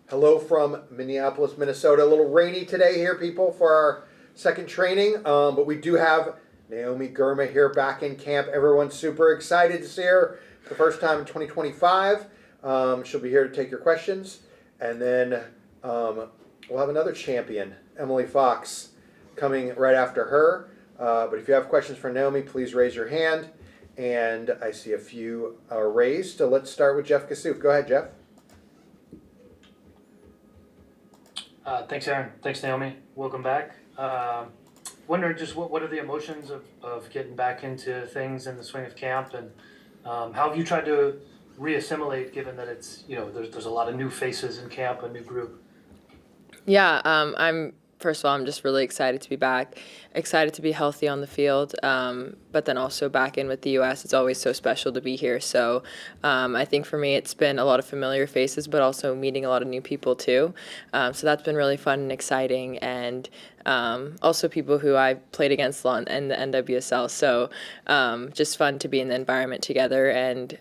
Hello from Minneapolis, Minnesota. A little rainy today here, people, for our second training. But we do have NAOMI GIRMA here back in camp. Everyone's super excited to see her for the first time in 2025. She'll be here to take your questions. And then we'll have another champion, Emily Fox, coming right after her. But if you have questions for NAOMI, please raise your hand. And I see a few are raised. So let's start with Jeff Kassouf. Go ahead, Jeff. Thanks, Aaron. Thanks, Naomi. Welcome back. Wondering just what are the emotions of getting back into things in the swing of camp, and how have you tried to reassimilate, given that it's, there's a lot of new faces in camp, a new group? Yeah, first of all, I'm just really excited to be back, excited to be healthy on the field, but then also back in with the U.S. It's always so special to be here. So I think for me, it's been a lot of familiar faces, but also meeting a lot of new people too. So that's been really fun and exciting, and also people who I played against a lot in the NWSL. So just fun to be in the environment together, and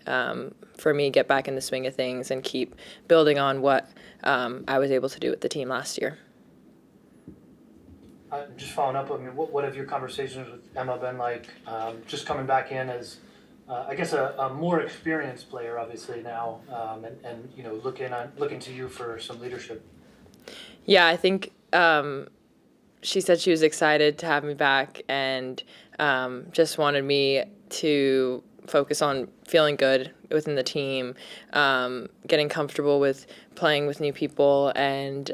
for me, get back in the swing of things and keep building on what I was able to do with the team last year. Just following up, what have your conversations with Emma been like? Just coming back in as, I guess, a more experienced player, obviously now, and looking to you for some leadership. Yeah, I think she said she was excited to have me back, and just wanted me to focus on feeling good within the team, getting comfortable with playing with new people, and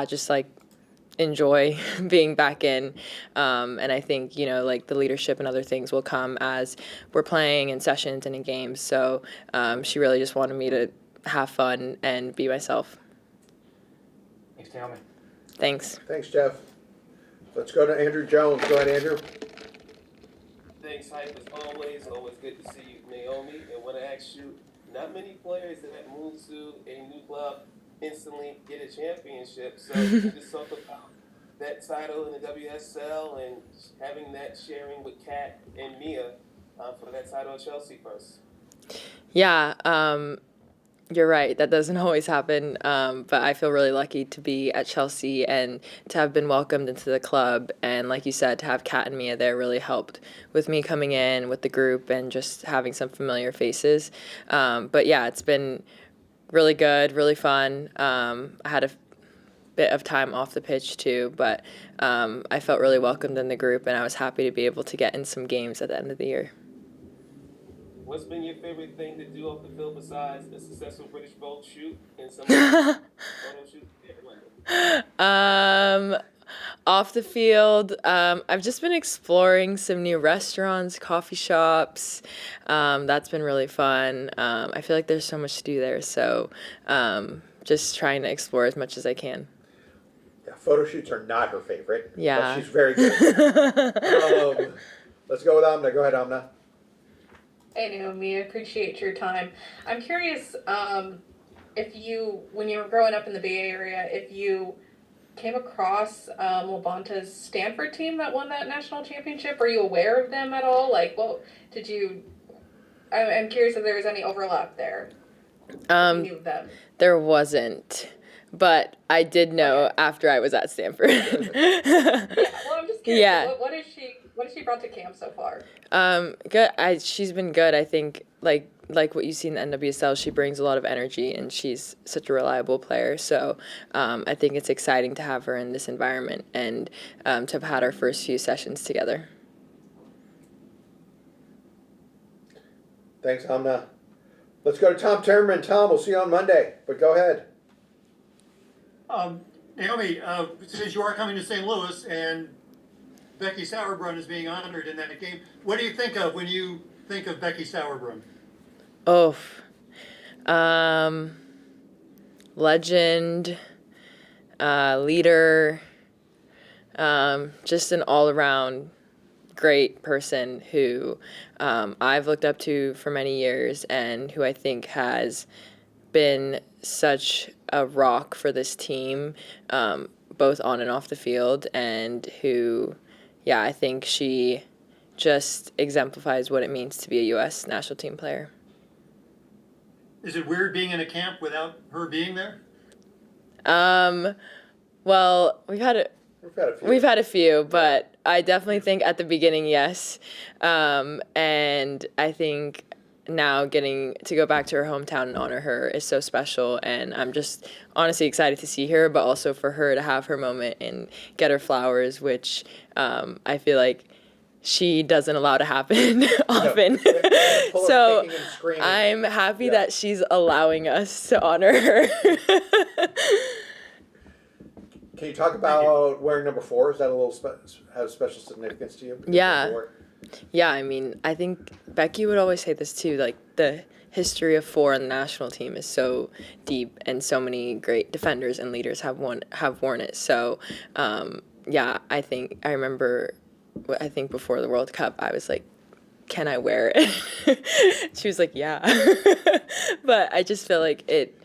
just like enjoy being back in, and I think the leadership and other things will come as we're playing in sessions and in games. So she really just wanted me to have fun and be myself. Thanks, Naomi. Thanks, Jeff. Let's go to Andrew Jones. Go ahead, Andrew. Thanks, Hype, as always. Always good to see you, Naomi. And want to ask you, not many players that have moved to a new club instantly get a championship. So you can just talk about that title in the WSL and having that sharing with Kat and Mia for that title at Chelsea first. Yeah, you're right. That doesn't always happen, but I feel really lucky to be at Chelsea and to have been welcomed into the club. And like you said, to have Kat and Mia there really helped with me coming in with the group and just having some familiar faces. But yeah, it's been really good, really fun. I had a bit of time off the pitch too, but I felt really welcomed in the group, and I was happy to be able to get in some games at the end of the year. What's been your favorite thing to do off the field besides a successful British Vogue shoot and some photo shoot in London? Off the field, I've just been exploring some new restaurants, coffee shops. That's been really fun. I feel like there's so much to do there, so just trying to explore as much as I can. Yeah, photo shoots are not her favorite. Yeah. But she's very good. Let's go with Amna. Go ahead, Amna. Hey, Naomi, I appreciate your time. I'm curious if you, when you were growing up in the Bay Area, if you came across Labanta's Stanford team that won that national championship. Are you aware of them at all? Like, well, did you? I'm curious if there was any overlap there. You knew of them. There wasn't, but I did know after I was at Stanford. Yeah, well, I'm just curious. Yeah. What has she brought to camp so far? Good. She's been good. I think like what you see in the NWSL, she brings a lot of energy, and she's such a reliable player. So I think it's exciting to have her in this environment and to have had our first few sessions together. Thanks, Amna. Let's go to Tom Timmerman. Tom, we'll see you on Monday, but go ahead. Naomi, since you are coming to St. Louis and Becky Sauerbrunn is being honored in that game, what do you think of when you think of Becky Sauerbrunn? Oh, legend, leader, just an all-around great person who I've looked up to for many years, and who I think has been such a rock for this team, both on and off the field, and who, I think she just exemplifies what it means to be a U.S. national team player. Is it weird being in a camp without her being there? Well, we've had We've had a few. We've had a few, but I definitely think at the beginning, yes. And I think now getting to go back to her hometown and honor her is so special. And I'm just honestly excited to see her, but also for her to have her moment and get her flowers, which I feel like she doesn't allow to happen often. Full of So kicking and screaming. I'm happy Yeah. that she's allowing us to honor her. Can you talk about wearing number 4? Is that a little has special significance to you? Because Yeah. before- Yeah, I mean, I think Becky would always say this too, like the history of 4 on the national team is so deep and so many great defenders and leaders have worn it. So, yeah, I think I remember before the World Cup, I was like, can I wear it? She was like, yeah. But I just feel like it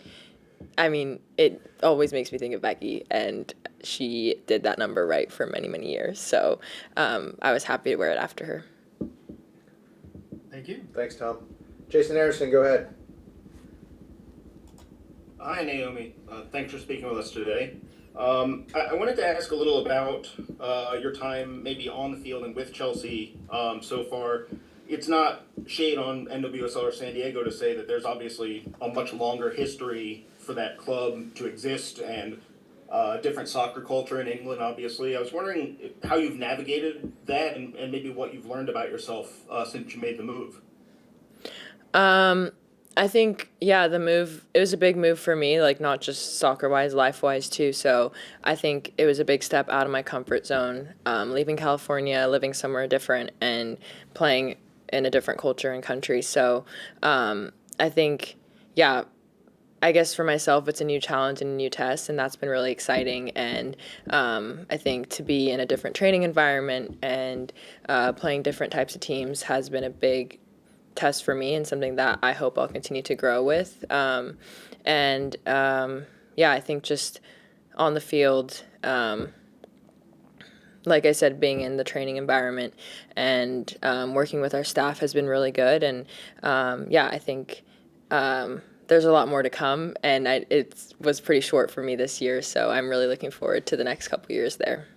always makes me think of Becky, and she did that number right for many, many years. So I was happy to wear it after her. Thank you. Thanks, Tom. Jason Anderson, go ahead. Hi, Naomi. Thanks for speaking with us today. I wanted to ask a little about your time maybe on the field and with Chelsea so far. It's not shade on NWSL or San Diego to say that there's obviously a much longer history for that club to exist and different soccer culture in England, obviously. I was wondering how you've navigated that and maybe what you've learned about yourself since you made the move. I think, yeah, it was a big move for me, like not just soccer-wise, life-wise too. So I think it was a big step out of my comfort zone, leaving California, living somewhere different, and playing in a different culture and country. So I think, yeah, I guess for myself, it's a new challenge and a new test, and that's been really exciting. And I think to be in a different training environment and playing different types of teams has been a big test for me and something that I hope I'll continue to grow with. Yeah, I think just on the field, like I said, being in the training environment and working with our staff has been really good. And yeah, I think there's a lot more to come, and it was pretty short for me this year, so I'm really looking forward to the next couple years there.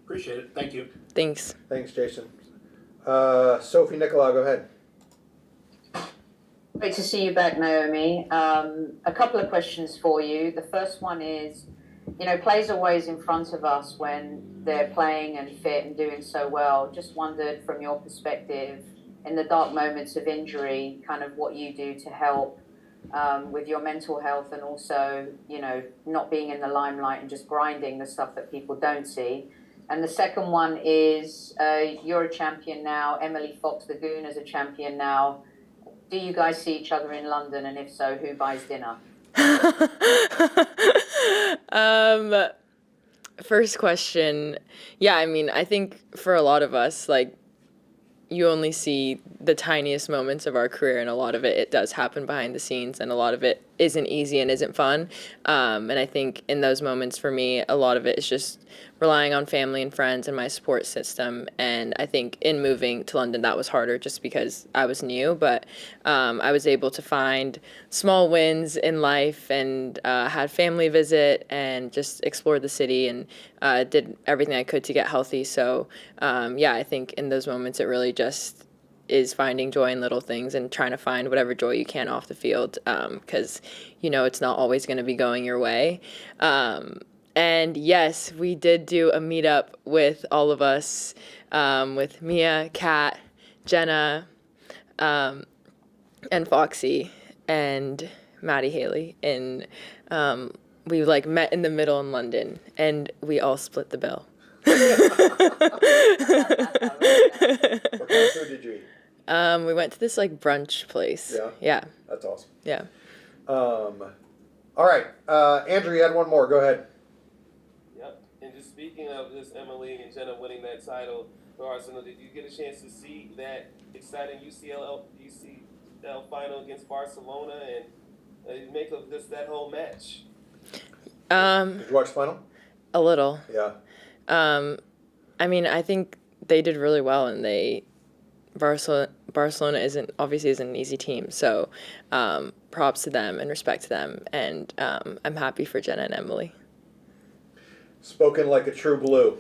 Appreciate it. Thank you. Thanks. Thanks, Jason. Sophie Nicolau, go ahead. Great to see you back, Naomi. A couple of questions for you. The first one is, players are always in front of us when they're playing and fit and doing so well. Just wondered from your perspective, in the dark moments of injury, kind of what you do to help with your mental health and also, not being in the limelight and just grinding the stuff that people don't see. And the second one is, you're a champion now. Emily Fox, the Goon, is a champion now. Do you guys see each other in London? And if so, who buys dinner? First question. Yeah, I mean, I think for a lot of us, like, you only see the tiniest moments of our career, and a lot of it does happen behind the scenes, and a lot of it isn't easy and isn't fun. And I think in those moments for me, a lot of it is just relying on family and friends and my support system. And I think in moving to London, that was harder just because I was new, but I was able to find small wins in life and had family visit and just explored the city and did everything I could to get healthy. So yeah, I think in those moments, it really just is finding joy in little things and trying to find whatever joy you can off the field, because it's not always going to be going your way. And yes, we did do a meetup with all of us, with Mia, Kat, Jenna, and Foxy, and Maddie Haley. And we met in the middle in London, and we all split the bill. What kind of food did you eat? We went to this brunch place. Yeah? Yeah. That's awesome. Yeah. All right. Andrew, you had one more. Go ahead. Yep. And just speaking of this Emily and Jenna winning that title for Arsenal, did you get a chance to see that exciting UCL final against Barcelona and make of just that whole match? Did you watch the final? A little. Yeah. I mean, I think they did really well, and Barcelona isn't an easy team. So props to them and respect to them, and I'm happy for Jenna and Emily. Spoken like a true blue.